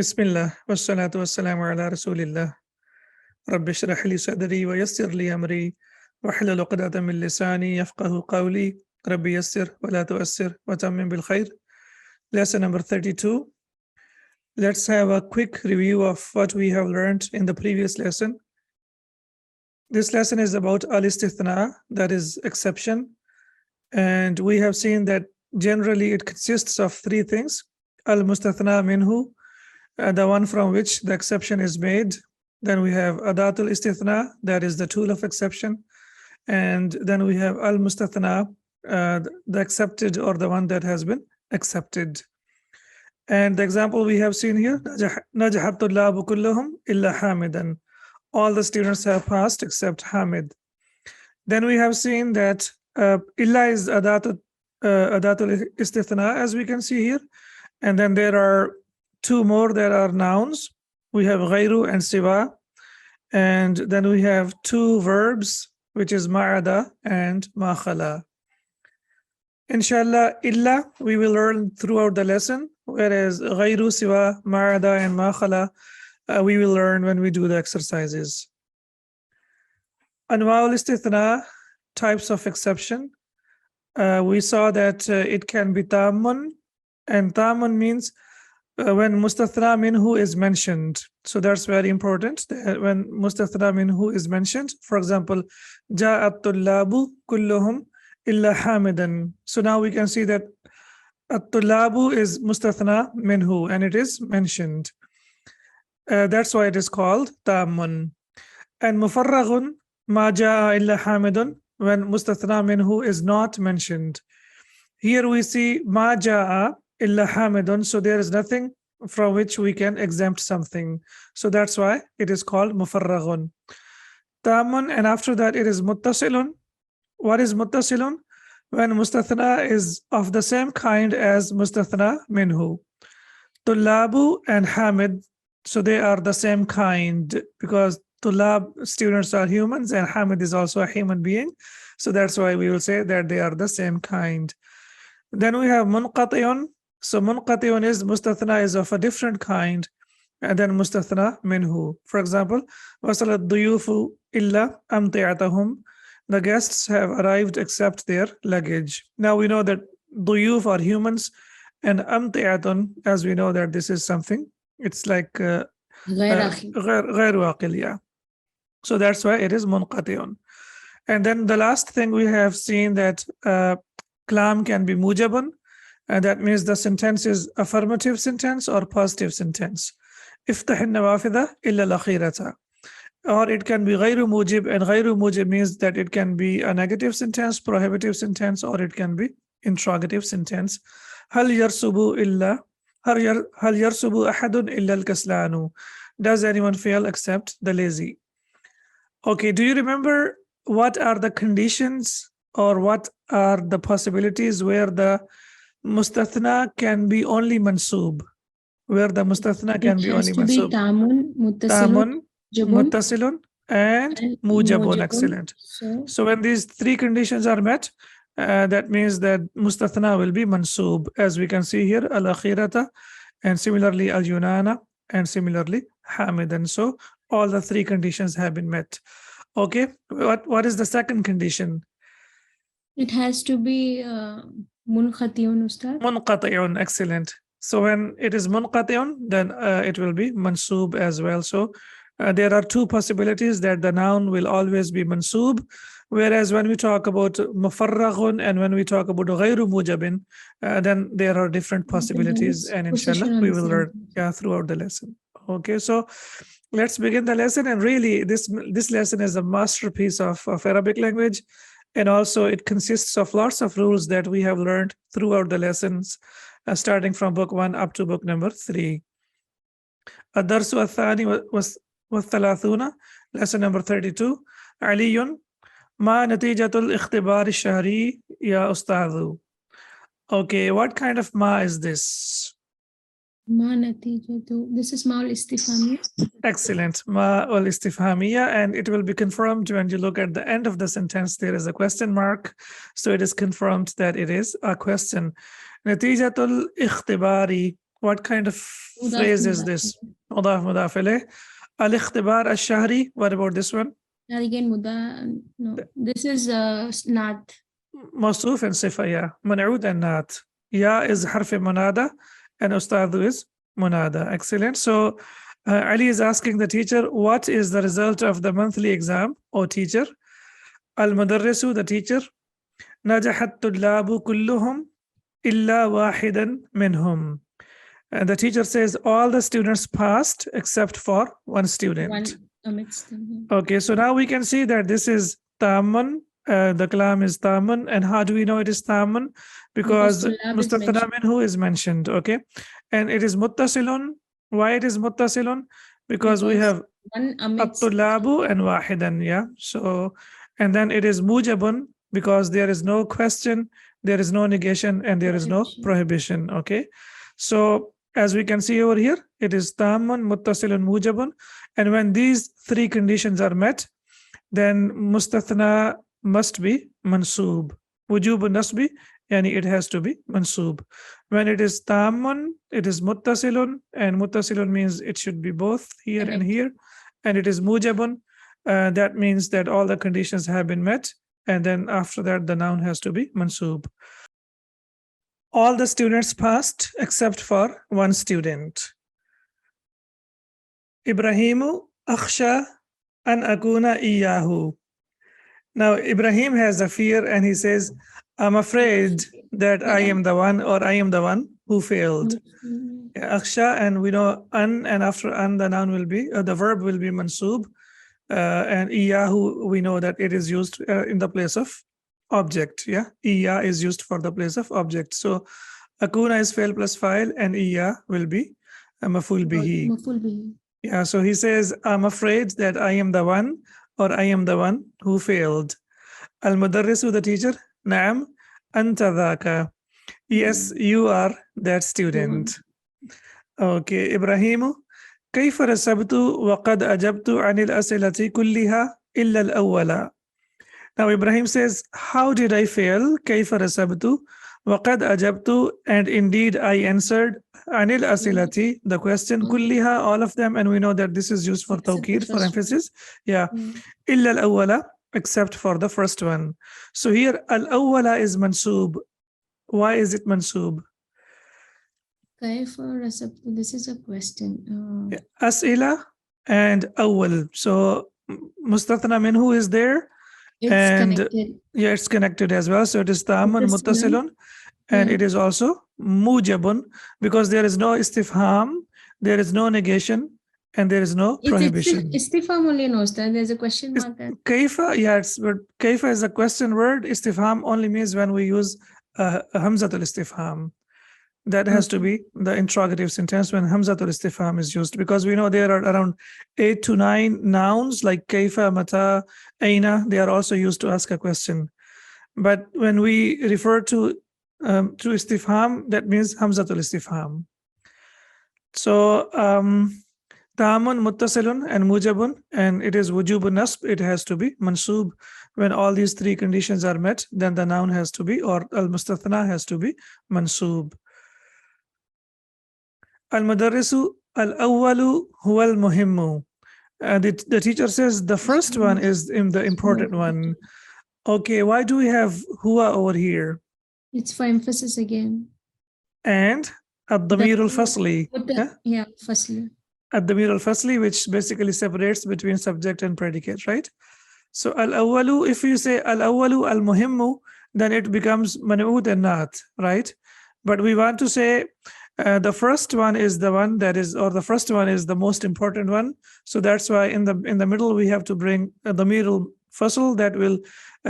Bismillah, wassalatu wassalamu ala rasulillah. Rabbi shrah li sadri wa yassir li amri wahlul uqdatan min lisani yafqahu qawli. Rabbi yassir wa la tu'assir wa tammim bil khair. Lesson number 32. Let's have a quick review of what we have learned in the previous lesson. This lesson is about al-istithna, that is exception. And we have seen that generally it consists of three things. Al-mustathna minhu, the one from which the exception is made. Then we have adatul istithna, that is the tool of exception. And then we have al-mustathna, the accepted or the one that has been accepted. And the example we have seen here, najahat tullabu kulluhum illa hamidan. All the students have passed except Hamid. Then we have seen that illa is adatul istithna, as we can see here. And then there are two more that are nouns. We have ghayru and siwa. And then we have two verbs, which is ma'ada and ma'khala. Inshallah, illa we will learn throughout the lesson, whereas ghayru, siwa, ma'ada, and ma'khala we will learn when we do the exercises. Anwa'ul istithna, types of exception. We saw that it can be tamun, and tamun means when mustathna minhu is mentioned. So that's very important. When mustathna minhu is mentioned, for example, ja'at tullabu kulluhum illa hamidan. So now we can see that at-tullabu is mustathna minhu and it is mentioned. That's why it is called tamun. And mufarraghun ma ja'a illa hamidun, when mustathna minhu is not mentioned. Here we see ma ja'a illa hamidun, so there is nothing from which we can exempt something. So that's why it is called mufarraghun. Tamun, and after that it is muttasilun. What is muttasilun? When mustathna is of the same kind as mustathna minhu. Tullabu and hamid, so they are the same kind, because tullab, students, are humans, and hamid is also a human being. So that's why we will say that they are the same kind. Then we have munqati'un. So munqati'un is mustathna is of a different kind, and then mustathna minhu. For example, wasalat duyufu illa amti'atahum. The guests have arrived except their luggage. Now we know that duyuf are humans, and amti'atun, as we know that this is something, it's like غير aqil, yeah. So that's why it is munqati'un. And then the last thing we have seen that kalam can be mujabun, and that means the sentence is affirmative sentence or positive sentence. Iftah an-nawafidha illa al-akhirata. Or it can be ghayru mujib, and ghayru mujib means that it can be a negative sentence, prohibitive sentence, or it can be interrogative sentence. Hal yarsubu ahadun illa al-kaslanu. Does anyone fail except the lazy? Okay, do you remember what are the conditions or what are the possibilities where the mustathna can be only mansub? Where the mustathna can be only mansub? Tamun, muttasilun, and mujabun. Excellent. So when these three conditions are met, that means that mustathna will be mansub, as we can see here, al-akhirata, and similarly al-yunana, and similarly hamidan. So all the three conditions have been met. Okay, what is the second condition? It has to be munqati'un, Ustad. Munqati'un, excellent. So when it is munqati'un, then it will be mansub as well. So there are two possibilities that the noun will always be mansub, whereas when we talk about mufarraghun and when we talk about ghayru mujabin, then there are different possibilities, and inshallah we will learn throughout the lesson. Okay, so let's begin the lesson. And really this lesson is a masterpiece of Arabic language, and also it consists of lots of rules that we have learned throughout the lessons, starting from book 1 up to book number 3. Ad-darsu ath-thani wa-thalathuna, lesson number 32. Aliyun, ma natijatul ikhtibar ash-shahri ya ustadhu. Okay, what kind of ma is this? Ma natijatu. This is ma al-istifhamiyya. Excellent. Ma al-istifhamiyya, and it will be confirmed when you look at the end of the sentence. There is a question mark, so it is confirmed that it is a question. Natijatul ikhtibari. What kind of Mudaf, phrase is mudaf. this? مضاف مضاف إليه. الاختبار الشهري. What about this one? That again, no. This is not. موصوف and صفة, yeah. منعود and not. Ya is حرف منادى and أستاذ is منادى. Excellent. So Ali is asking the teacher, what is the result of the monthly exam? O teacher. المدرس, the teacher. نجح الطلاب كلهم إلا واحدا منهم. And the teacher says all the students passed except for one student. One amidst them. Okay, so now we can see that this is taman. The kalam is taman. And how do we know it is taman? Because Tulab is mustathna minhu is mentioned. Okay, and it is muttasilun. Why it is muttasilun? Because we have one amidst. at-tulabu and wahidan. Yeah. So, and then it is mujabun because there is no question, there is no negation, and there is no prohibition. Okay, so as we can see over here, it is tamun, muttasilun, mujabun. And when these three conditions are met, then mustathna must be mansoob. Wujub nasbi, yani it has to be mansoob. When it is tamun, it is muttasilun, and muttasilun means it should be both here and here. And it is mujabun, that means that all the conditions have been met. And then after that, the noun has to be mansoob. All the students passed except for one student. Ibrahimu akhsha an akuna iyahu. Now Ibrahim has a fear and he says, I'm afraid that I am the one, or I am the one who failed. Akhsha, and we know an, and after an the noun will be, the verb will be mansoob. And iyahu, we know that it is used in the place of object. Yeah, iya is used for the place of object. So akuna is fail plus file, and iya will be maful bihi. Yeah, so he says, I'm afraid that I am the one, or I am the one who failed. Al-mudarrisu, the teacher. Naam, anta dhaka. Yes, you are that student. Okay, Ibrahimu. كيف رسبت وقد أجبت عن الأسئلة كلها إلا الأولى. Now Ibrahim says, how did I fail? كيف رسبت وقد أجبت, and indeed I answered عن الأسئلة, the question, كلها, all of them, and we know that this is used for tawkid, for emphasis. Yeah. إلا الأولى, except for the first one. So here al-awwala is mansoob. Why is it mansoob? This is a question. As'ila and awwal. So mustathna minhu is there, It's and connected. yeah, it's connected as well. So it is taman muttasilun, and it is also mujabun, because there is no istifham, there is no negation, and there is no prohibition. Istifham only knows that there's a question mark there. Kaifa, yes, but kaifa is a question word. Istifham only means when we use hamzatul istifham. That has to be the interrogative sentence when hamzatul istifham is used, because we know there are around 8 to 9 nouns like kaifa, mata, aina. They are also used to ask a question. But when we refer to istifham, that means hamzatul istifham. So tamun, muttasilun, and mujabun, and it is wujubun nasb. It has to be mansoob. When all these three conditions are met, then the noun has to be, or al-mustathna has to be mansoob. Al-mudarrisu al-awwalu huwa al-muhimmu. The teacher says the first one is the important one. Okay, why do we have huwa over here? It's for emphasis again. And ad-damir al-fasli. Yeah, fasli. Ad-damir al-fasli, which basically separates between subject and predicate, right? So al-awwalu, if you say al-awwalu al-muhimmu, then it becomes man'ud and not, right? But we want to say the first one is the one that is, or the first one is the most important one. So that's why in the middle we have to bring the damir al-fasl that will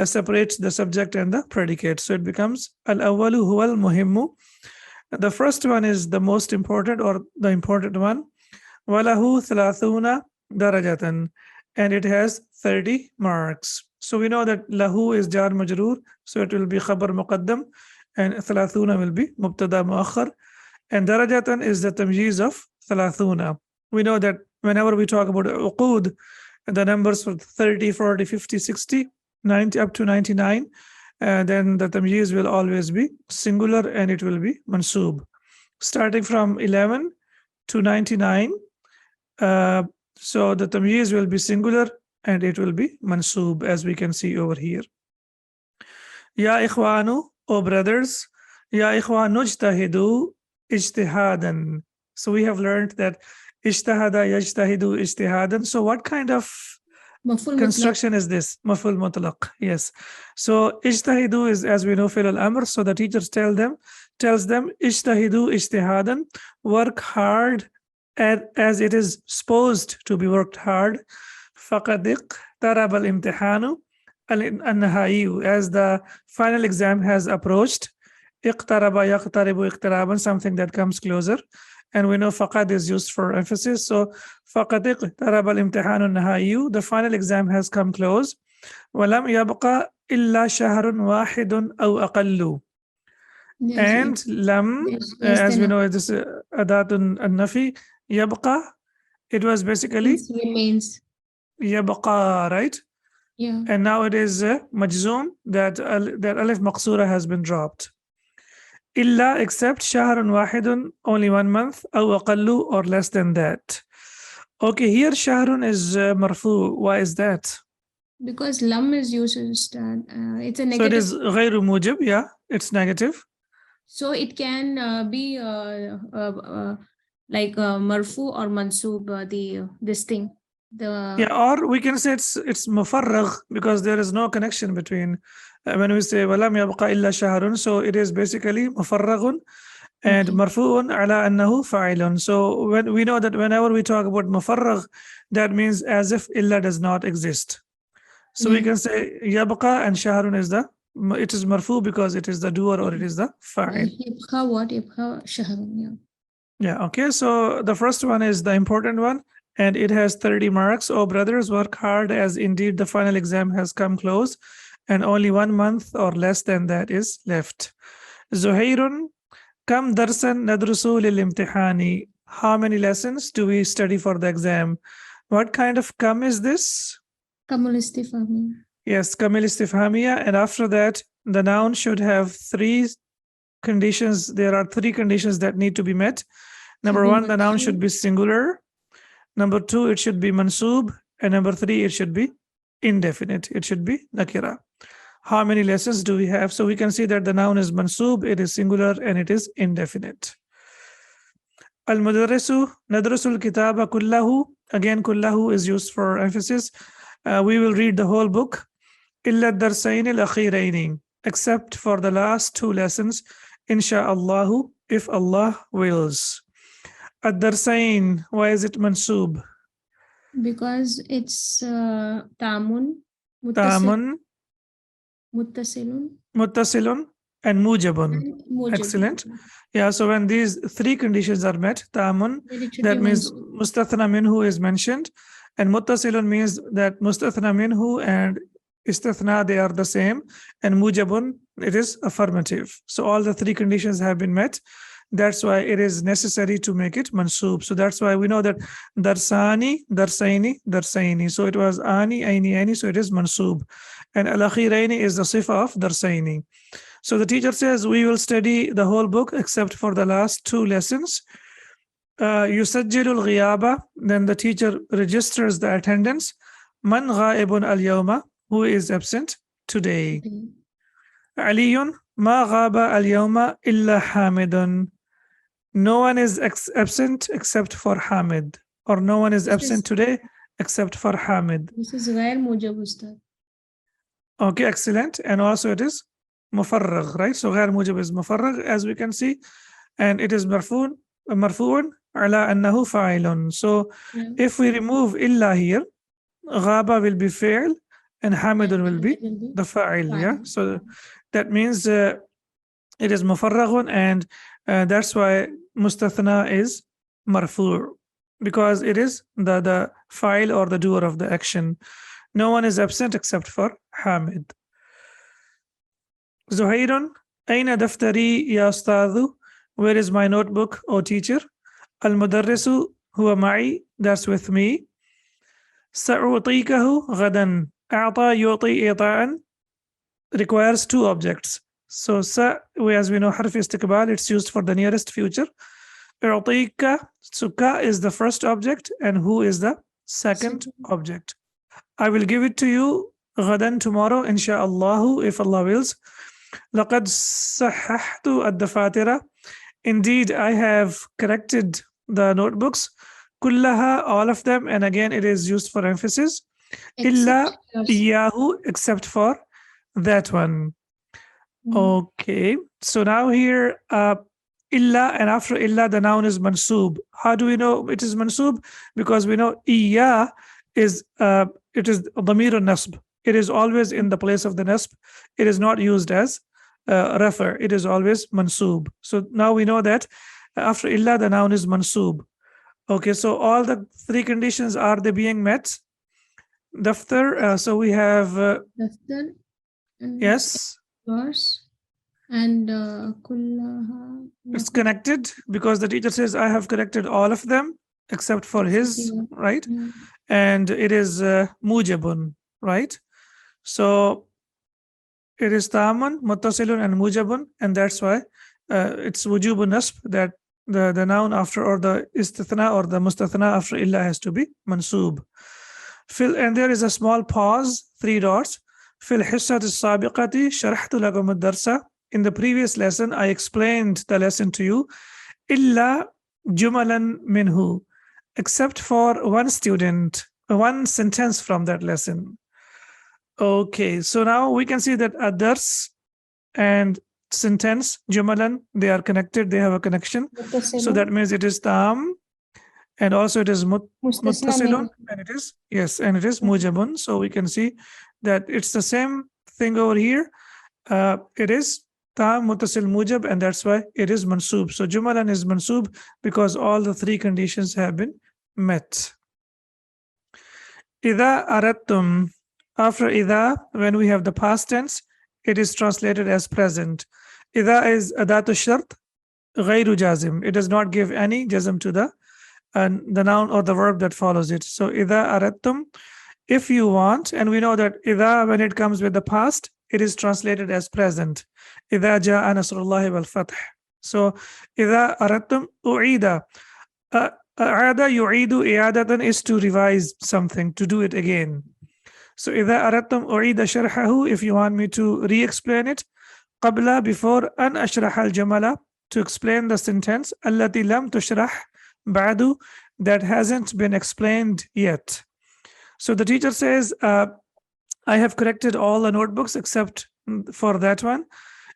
separate the subject and the predicate. So it becomes al-awwalu huwa al-muhimmu. The first one is the most important, or the important one. Walahu thalathuna darajatan, and it has 30 marks. So we know that lahu is jar majroor, so it will be khabar muqaddam, and thalathuna will be mubtada muakhar, and darajatan is the tamyiz of thalathuna. We know that whenever we talk about uqud, the numbers for 30, 40, 50, 60, 90 up to 99, then the tamyiz will always be singular and it will be mansoob. starting from 11 to 99. So the tamyiz will be singular and it will be mansoob, as we can see over here. Ya ikhwanu, O brothers, Ya ikhwanu ijtahidu ijtihadan. So we have learned that ijtahada yajtahidu ijtihadan. So what kind of مفعول مطلق. construction is this? Maf'ul mutlaq. Yes. So ijtahidu is, as we know, fi'l al-amr. So the teachers tells them ijtahidu ijtihadan, work hard as it is supposed to be worked hard. Faqad iqtaraba al-imtihanu al-nahai, as the final exam has approached. Iqtaraba yaqtaribu iqtiraban, something that comes closer. And we know faqad is used for emphasis. So faqad iqtaraba al-imtihanu al-nahai, the final exam has come close. Walam yabqa illa shahrun wahidun aw aqallu. Yes, And lam, as we know, this adatun an-nafi, yabqa, it was basically it remains. yabqa, right? Yeah. And now it is majzoom, that alif maqsura has been dropped. Illa, except shahrun wahidun, only 1 month, aw aqallu, or less than that. Okay, here shahrun is marfu. Why is that? Because lam is used instead. It's a So it negative. is ghayru mujib, yeah, it's negative. So it can be like marfu or mansub, this thing. Yeah, or we can say it's mufarragh, because there is no connection between when we say walam yabqa illa shahrun, so it is basically mufarraghun and Okay. marfu'un ala annahu fa'ilun. So when we know that whenever we talk about mufarragh, that means as if illa does not exist. So we Yeah. can say yabqa, and shahrun is it is marfu because it is the doer or it is the fa'il. Yabqa what? Yabqa shahrun, yeah. Yeah, okay. So the first one is the important one, and it has 30 marks. Oh, brothers, work hard, as indeed the final exam has come close, and only 1 month or less than that is left. Zuhairun, kam darsan nadrusu lil imtihani. How many lessons do we study for the exam? What kind of kam is this? Kamul istifhami. Yes, kamil istifhamiya, and after that, the noun should have 3 conditions. There are 3 conditions that need to be met. Number 1, the noun should be singular. Number 2, it should be mansoob. And number 3, it should be indefinite. It should be nakira. How many lessons do we have? So we can see that the noun is mansoob, it is singular, and it is indefinite. Al-mudarrisu nadrusul kitaba kullahu. Again, kullahu is used for emphasis. We will read the whole book. Illa darsayn al-akhirayn, except for the last 2 lessons. Insha'Allahu, if Allah wills. Ad-darsayn, why is it mansoob? Because it's tamun, Tamun, muttasilun, muttasilun, and mujabun. and mujab. Excellent. Yeah, so when these 3 conditions are met, tamun, Then it should that be means mansoob. mustathna minhu is mentioned, and muttasilun means that mustathna minhu and istithna, they are the same, and mujabun, it is affirmative. So all the 3 conditions have been met. That's why it is necessary to make it mansoob. So that's why we know that darsani, darsaini, darsaini. So it was ani, aini, aini. So it is mansoob. And al-akhiraini is the sifa of darsaini. So the teacher says we will study the whole book except for the last 2 lessons. Yusajjilu al-ghiyaba. Then the teacher registers the attendance. Man ghaibun al-yawma, who is absent today. Okay. Aliyun ma ghaba al-yawma illa hamidun. No one is absent except for Hamid, or no one is absent today except for Hamid. This is ghair mujab, Ustad. Okay, excellent. And also it is mufarragh, right? So ghair mujab is mufarragh, as we can see, and it is marfu'un ala annahu fa'ilun. So Yeah. if we remove illa here, ghaba will be fi'l and Hamidun will be the fa'il. Yeah, so that means it is mufarraghun, and that's why mustathna is marfu', because it is the fa'il or the doer of the action. No one is absent except for Hamid. Zuhairun, aina daftari ya ustadhu? Where is my notebook, O teacher? Al-mudarrisu huwa ma'i, that's with me. Sa'utikahu ghadan. A'ta yu'ti i'ta'an requires 2 objects. So sa, as we know, harf istiqbal, it's used for the nearest future. U'tika. So ka is the first object and who is the second Second. object. I will give it to you غدا tomorrow insha'Allah if Allah wills. لقد صححت الدفاتر. Indeed, I have corrected the notebooks. كلها, all of them, and again it is used for emphasis. إلا Except yours. إياه, except for that one. Mm. Okay, so now here illa, and after illa the noun is mansub. How do we know it is mansub? Because we know iya is it is dhamir nasb. It is always in the place of the nasb. It is not used as refer. It is always mansub. So now we know that after illa the noun is mansub. Okay, so all the three conditions, are they being met? Daftar, so we have Daftar. yes, Yours. And kullaha. it's connected because the teacher says I have corrected all of them except for his, Yeah. right? Mm. And it is mujabun, right? So it is taman, muttasilun, and mujabun, and that's why it's wujubun nasb, that the noun after, or the istithna or the mustathna after illa has to be mansub. And there is a small pause, 3 dots. Fil hissat as-sabiqati sharahtu lakum ad-darsa. In the previous lesson, I explained the lesson to you. Illa jumalan minhu, except for one student, one sentence from that lesson. Okay, so now we can see that adars and sentence, jumalan, they are connected, they have a connection. So that means it is tam, and also it is muttasilun, and it is, yes, and it is mujabun. So we can see that it's the same thing over here. It is tam, muttasil, mujab, and that's why it is mansub. So jumalan is mansub because all the three conditions have been met. Idha aradtum, after idha, when we have the past tense, it is translated as present. Idha is adatu shart, ghayru jazim. It does not give any jazm to the noun or the verb that follows it. So idha aradtum, if you want, and we know that idha, when it comes with the past, it is translated as present. Idha ja'a nasrullahi wal fath. So idha aradtum u'ida. Aada yu'idu i'adatan is to revise something, to do it again. So idha aradtum u'ida sharhahu, if you want me to re-explain it, qabla, before, an ashrah al-jamala, to explain the sentence, allati lam tushrah ba'du, that hasn't been explained yet. So the teacher says, I have corrected all the notebooks except for that one.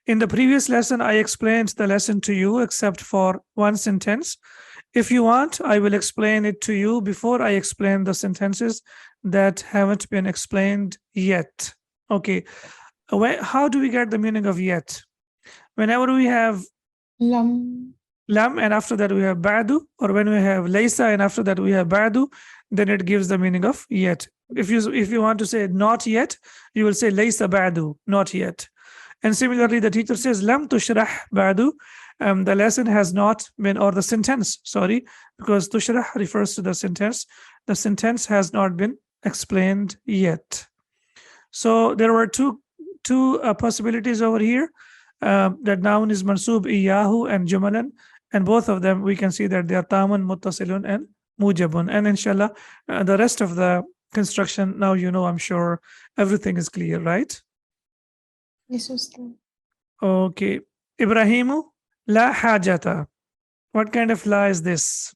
In the previous lesson, I explained the lesson to you except for one sentence. If you want, I will explain it to you before I explain the sentences that haven't been explained yet. Okay, how do we get the meaning of yet? Whenever we have Lam. and after that we have ba'du, or when we have laysa and after that we have ba'du, then it gives the meaning of yet. If you want to say not yet, you will say laysa ba'du, not yet. And similarly, the teacher says lam tushrah ba'du, the lesson has not been, or the sentence, sorry, because tushrah refers to the sentence has not been explained yet. So there were two possibilities over here. That noun is mansub iyahu and jumalan, and both of them we can see that they are taman, muttasilun, and mujabun. And inshallah, the rest of the construction, now you know, I'm sure everything is clear, right? Yes, Ustad. Okay, Ibrahimu la hajata. What kind of la is this?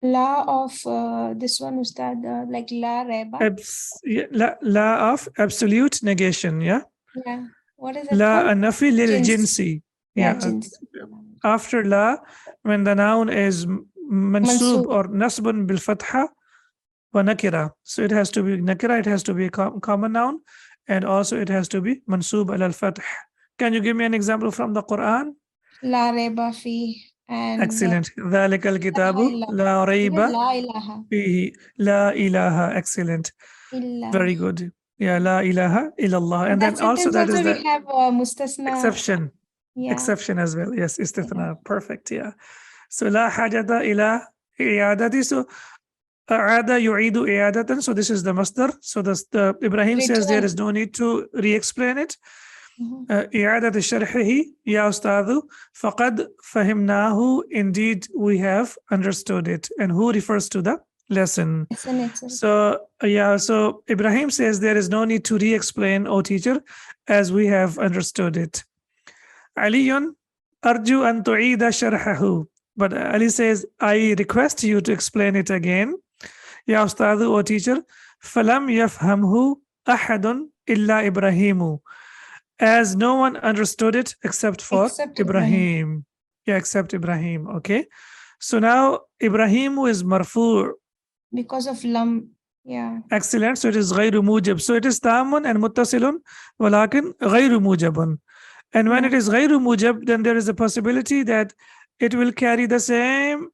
La of this one, Ustad, like la reba. La of absolute negation, yeah? Yeah. What is it La called? nafi lil Jins. jinsi. Yeah, Yeah. jins. After la, when the noun is mansub Mansub. or nasbun bil fatha wa nakira. So it has to be nakira, it has to be a common noun, and also it has to be mansub al fath. Can you give me an example from the Quran? La reba fi. And Excellent. ذلك الكتاب لا ريب la ilaha. فيه. لا إله. Excellent. Illa. Very good. Yeah, la ilaha illallah. And then also that is the we have mustasna. exception. Yeah. Exception as well. Yes, istithna. Perfect. Yeah. So la hajata ila i'adati. So a'ada yu'idu i'adatan. So this is the masdar. So the Ibrahim says there is no need to re-explain it. إعادة شرحه يا أستاذ فقد فهمناه. Indeed, we have understood it. And who refers to the lesson? Lesson itself. So Ibrahim says there is no need to re-explain, O teacher, as we have understood it. علي أرجو أن تعيد شرحه. But Ali says, I request you to explain it again. يا أستاذ, O teacher, فلم يفهمه أحد إلا إبراهيم. As no one understood it except for Except Ibrahim. Yeah, except Ibrahim. Okay. So now Ibrahim is marfu. Because of lam. Yeah. Excellent. So it is غير موجب. So it is تام and متصل ولكن غير موجب. And when it is غير موجب, then there is a possibility that it will carry the same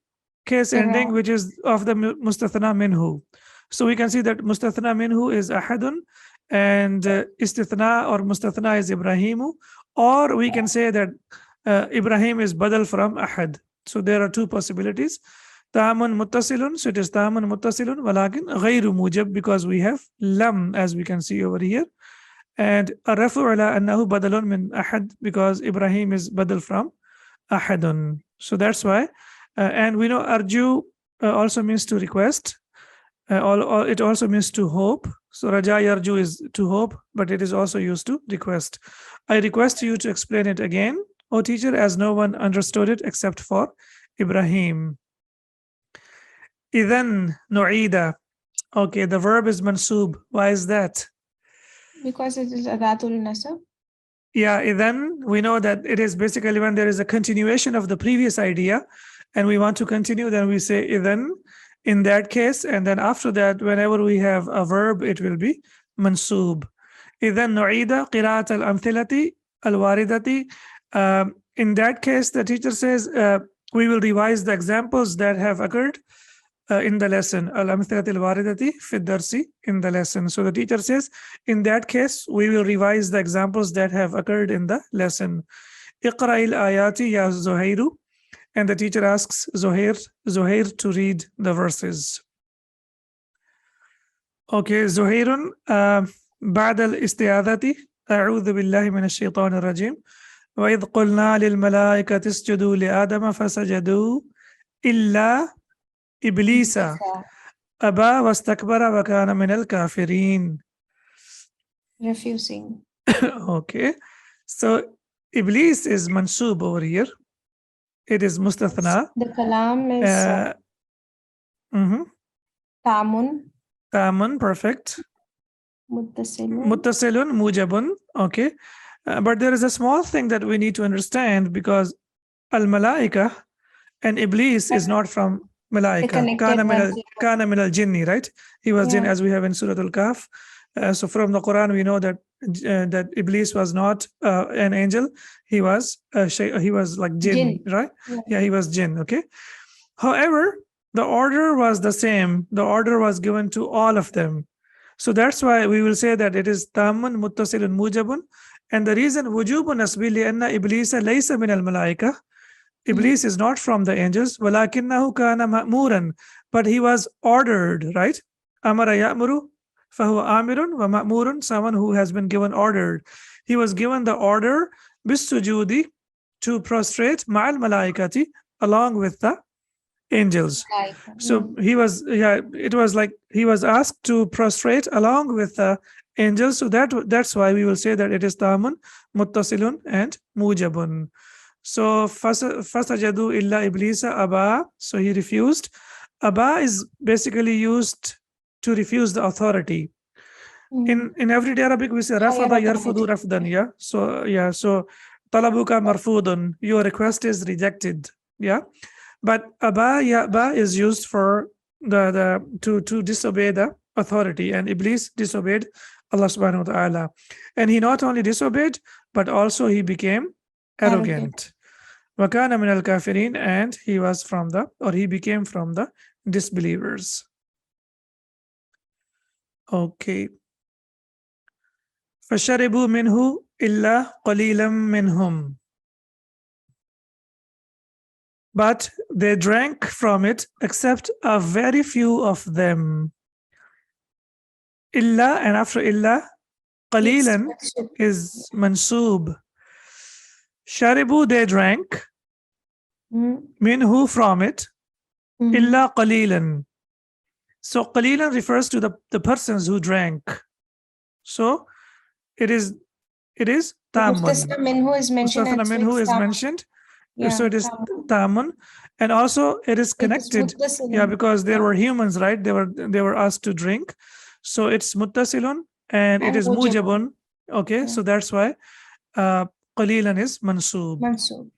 case ending, which is of the mustathna minhu. So we can see that mustathna minhu is ahadun, and istithna or mustathna is Ibrahimu, or we can say that Ibrahim is badal from ahad. So there are two possibilities. Tamun muttasilun, so it is tamun muttasilun, walakin ghayru mujab, because we have lam, as we can see over here. And arafu ala annahu badalun min ahad, because Ibrahim is badal from ahadun. So that's why. And we know arju also means to request. It also means to hope. So raja yarju is to hope, but it is also used to request. I request you to explain it again, O teacher, as no one understood it except for Ibrahim. Idhan nu'ida. Okay, the verb is mansub. Why is that? Because it is adatul nasab. Yeah, idhan, we know that it is basically when there is a continuation of the previous idea and we want to continue, then we say idhan in that case. And then after that, whenever we have a verb, it will be mansub. Idhan nu'ida qira'at al-amthilati al-waridati. In that case, the teacher says, we will revise the examples that have occurred in the lesson. Al-amthilati al-waridati fi darsi, in the lesson. So the teacher says, in that case, we will revise the examples that have occurred in the lesson. Iqra'il ayati ya Zuhairu. And the teacher asks Zuhair to read the verses. Okay, Zuhairun, بعد الاستعاذة أعوذ بالله من الشيطان الرجيم وإذ قلنا للملائكة اسجدوا لآدم فسجدوا إلا إبليس أبى واستكبر وكان من الكافرين. Refusing. Okay, so Iblis is mansub over here. It is mustathna. The kalam is tamun. Tamun, perfect. Muttasilun. Muttasilun, mujabun. Okay. But there is a small thing that we need to understand, because al-malaika and Iblis is not from malaika. Kana min al-jinni, right? He was jinn, as we have in Surah Al-Kahf. So from the Quran, we know that that Iblis was not an angel. He was like jinn. Right? Yeah, he was jinn. Okay. However, the order was the same. The order was given to all of them. So that's why we will say that it is tamun muttasilun mujabun. And the reason wujubun asbi li'anna iblisa laysa min al-malaika. Iblis is not from the angels. Walakinnahu kana ma'muran. But he was ordered, right? Amara ya'muru fahuwa amirun wa ma'murun, someone who has been given ordered. He was given the order bis-sujudi, to prostrate ma'al malaikati, along with the angels. So he was, it was like he was asked to prostrate along with the angels. So that's why we will say that it is tamun muttasilun and mujabun. So fasajadu illa iblisa aba. So he refused. Aba is basically used to refuse the authority. In everyday Arabic we say rafada yarfudu rafdan. Yeah. So talabuka marfudun. Your request is rejected. Yeah. But aba is used for to disobey the authority, and Iblis disobeyed Allah subhanahu wa ta'ala. And he not only disobeyed, but also he became arrogant. Wakana min al-kafirin, and he became from the disbelievers. Okay. فَشَرِبُوا مِنْهُ إِلَّا قَلِيلًا مِنْهُمْ. But they drank from it except a very few of them. Illa, and after illa, Qalilan is mansoob. Sharibu, they drank. Minhu, from it. Illa qalilan. So qalilan refers to the persons who drank. So it is tamun. Mustasna minhu is mentioned. Mustafna and so minhu it's is tamun. mentioned. Yeah, So it is tamun. tamun. And also it is connected. muttasilun. Yeah, because there Yeah. were humans, right? They were asked to drink. So it's muttasilun and it And is mujabun. mujabun. Okay, Yeah. so that's why qalilan is mansoob. Mansoob.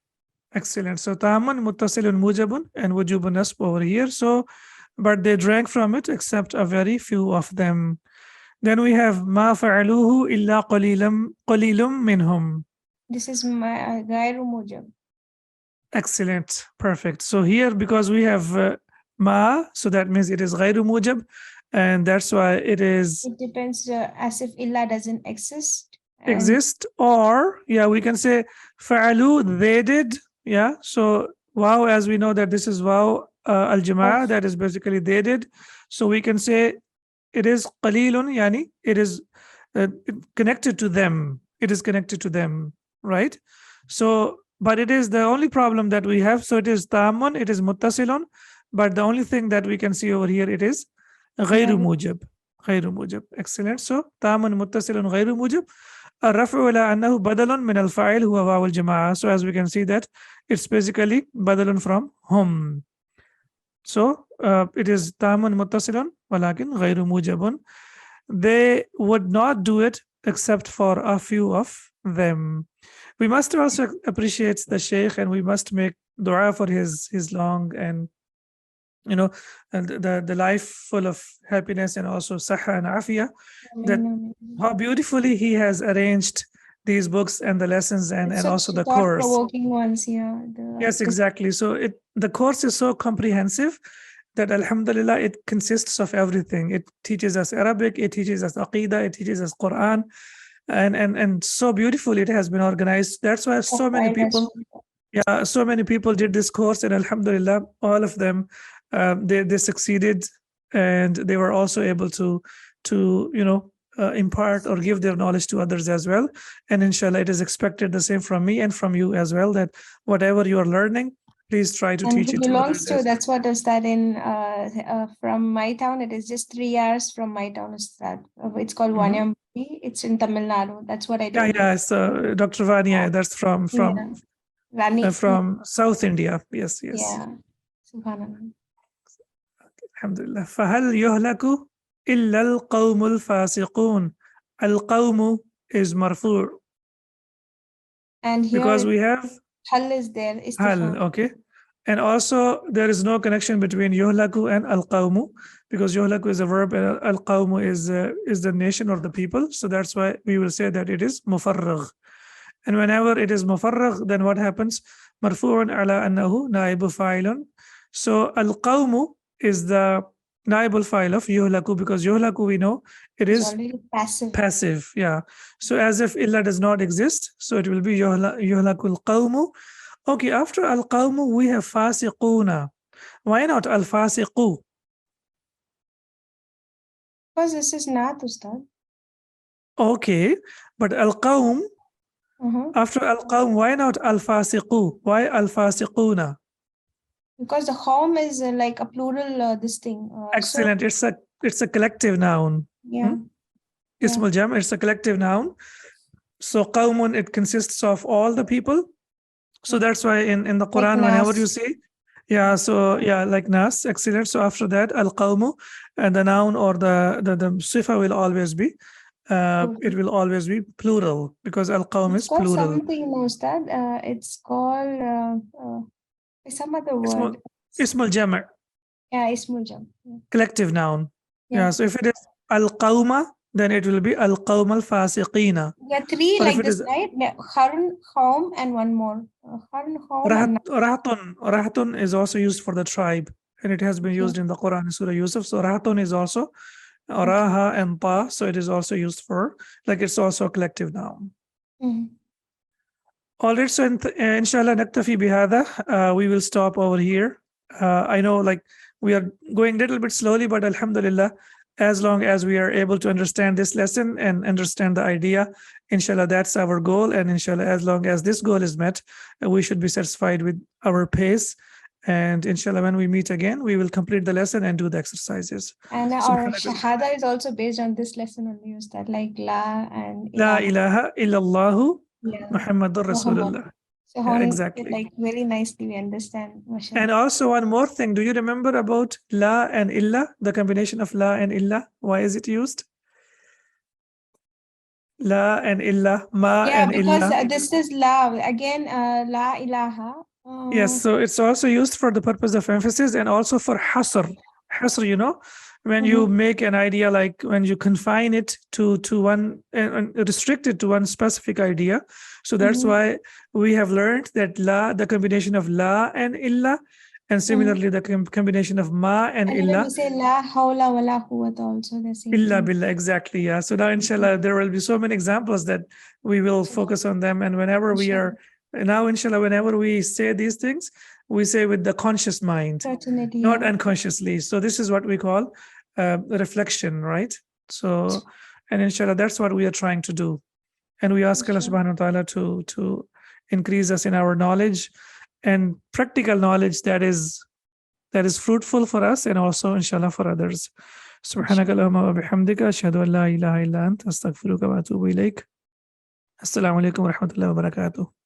Excellent. So tamun, muttasilun, mujabun, and wujubun nasb over here. So, but they drank from it except a very few of them. Then we have ma fa'aluhu illa qalilum minhum. This is my gairu mujab. Excellent. Perfect. So here, because we have ma, so that means it is ghayru mujab, and that's why it is It depends as if illa doesn't exist. and- exist, or yeah, we can say fa'alu, they did. Yeah. So wow, as we know that this is wow al jamaa, that is basically they did. So we can say it is qalilun, yani it is connected to them. It is connected to them, right? So, but it is the only problem that we have. So it is tamun, it is muttasilun, but the only thing that we can see over here, it is ghayru mujab. Ghayru mujab. Excellent. So tamun, muttasilun, ghayru mujab. الرفع إلى أنه بدل من الفاعل هو واو الجماعة. So as we can see that it's basically بدل from hum. So it is تام متصل ولكن غير موجب. They would not do it except for a few of them. We must also appreciate the Shaykh, and we must make dua for his long and the life full of happiness and also saha and afiyah, that how beautifully he has arranged these books and the lessons and also the course. Thought-provoking ones, yeah. Yes, exactly. So the course is so comprehensive that alhamdulillah, it consists of everything. It teaches us Arabic, it teaches us Aqidah, it teaches us Quran, and so beautifully it has been organized. That's why so many people did this course, and alhamdulillah, all of them they succeeded, and they were also able to impart or give their knowledge to others as well. And inshallah, it is expected the same from me and from you as well, that whatever you are learning, please try to teach it to others. That's what Ustad in from my town. It is just 3 hours from my town, Ustad. It's called Vanyambi. It's in Tamil Nadu. That's what I do. Yeah. So Dr. Vania, that's from Rani. from South India. Yes. Yeah. Subhanallah. Alhamdulillah. فهل يهلك إلا القوم الفاسقون. القوم is marfu'. And here because we have hal is there. hal, okay. And also there is no connection between yuhlaku and al-qawmu, because yuhlaku is a verb and al-qawmu is the nation or the people. So that's why we will say that it is mufarragh. And whenever it is mufarragh, then what happens? Marfu'un ala annahu naibu fa'ilun. So al-qawmu is the naibul file of yuhlaku, because yuhlaku, we know it is passive. Yeah. So as if illa does not exist, so it will be yuhlakul qawmu. Okay, after al qawmu we have fasiquna. Why not al fasiqu? Because this is not, Ustad. Okay, but al qawm, after al qawm, why not al fasiqu? Why al fasiquna? Because the home is like a plural this thing. Excellent. So it's a collective noun. Yeah. Ismul jam, it's a collective noun. So qawmun, it consists of all the people. So that's why in the Quran, like whenever you see, like nas, excellent. So after that, al qawmu, and the noun or the sifa will always be it will always be plural, because al qawm is plural. Something, Ustad. It's called some other word. Ismul jam'. Yeah, ismul jam'. Collective noun. Yeah. So if it is al qawma, then it will be al qawm al fasiqina. Yeah, 3 or like this, right? Harun, Qawm, and one more. Harun, Qawm. Rahatun is also used for the tribe, and it has been used in the Quran in Surah Yusuf. So Rahatun is also Raha and Ta, so it is also used for, like, it's also a collective noun. All right, so inshallah naktafi bihada. We will stop over here. I know, like, we are going a little bit slowly, but alhamdulillah, as long as we are able to understand this lesson and understand the idea, inshallah, that's our goal. And inshallah, as long as this goal is met, we should be satisfied with our pace. And inshallah, when we meet again, we will complete the lesson and do the exercises. And our Subhanallah. Shahada is also based on this lesson only, Ustad, like La and La Ilaha. ilaha illallahu Yeah. Muhammadur Rasulullah. So Yeah, how exactly. like very nicely we understand. mashallah. And also one more thing. Do you remember about la and illa, the combination of la and illa? Why is it used? La and illa, ma Yeah, and because illa. this is La. Again, La ilaha. Yes, so it's also used for the purpose of emphasis and also for hasr. Hasr, you know, when you make an idea, like when you confine it to one and restrict it to one specific idea. So that's why we have learned that la, the combination of la and illa, and similarly the combination of ma and And when illa. we say La hawla wa la quwwata also the same. Illa thing. billah, exactly. Yeah. So now, inshallah, there will be so many examples that we will focus on them. And whenever we are now, inshallah, whenever we say these things, we say with the conscious mind, Certainty, not yeah. unconsciously. So this is what we call reflection, right? So, and inshallah, that's what we are trying to do. And we ask Allah subhanahu wa ta'ala to increase us in our knowledge and practical knowledge that is fruitful for us and also inshallah for others. سبحانك اللهم وبحمدك أشهد أن لا إله إلا أنت أستغفرك وأتوب إليك. السلام عليكم ورحمة الله وبركاته.